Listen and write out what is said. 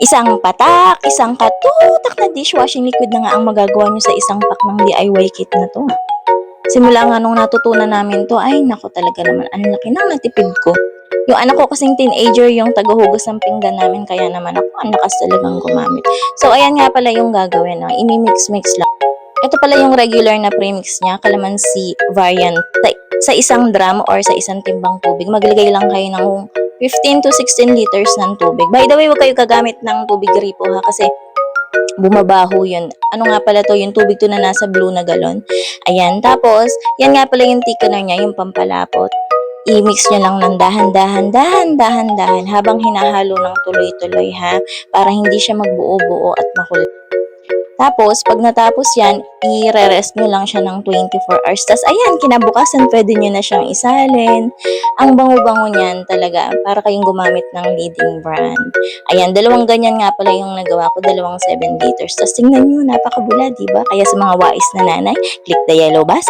Isang patak, isang katutak na dishwashing liquid na nga ang magagawa nyo sa isang pack ng DIY kit na to. Simula nga nung natutunan namin to, ay nako talaga naman, ang laki ng natipid ko. Yung anak ko kasing teenager yung tagahugas ng pinggan namin, kaya naman ako ang lakas talagang gumamit. So ayan nga pala yung gagawin, no? Imi-mix-mix lang. Ito pala yung regular na premix niya, calamansi variant. Sa isang drum or sa isang timbang tubig, maglagay lang kayo ng 15 to 16 liters ng tubig. By the way, huwag kayo gagamit ng tubig gripo ha, kasi bumabaho yun. Ano nga pala to, yung tubig to na nasa blue na galon. Ayan, tapos, yan nga pala yung thickener niya, yung pampalapot. I-mix nyo lang ng dahan-dahan habang hinahalo ng tuloy-tuloy ha, para hindi siya magbuo-buo at makulit. Tapos, pag natapos yan, i-re-rest nyo lang siya ng 24 hours. Tapos, ayan, kinabukasan, pwede nyo na siyang isalin. Ang bango-bango niyan talaga, para kayong gumamit ng leading brand. Ayan, dalawang ganyan nga pala yung nagawa ko, dalawang 7 liters. Tapos, tingnan nyo, napakabula, diba? Kaya sa mga wais na nanay, click the yellow basket.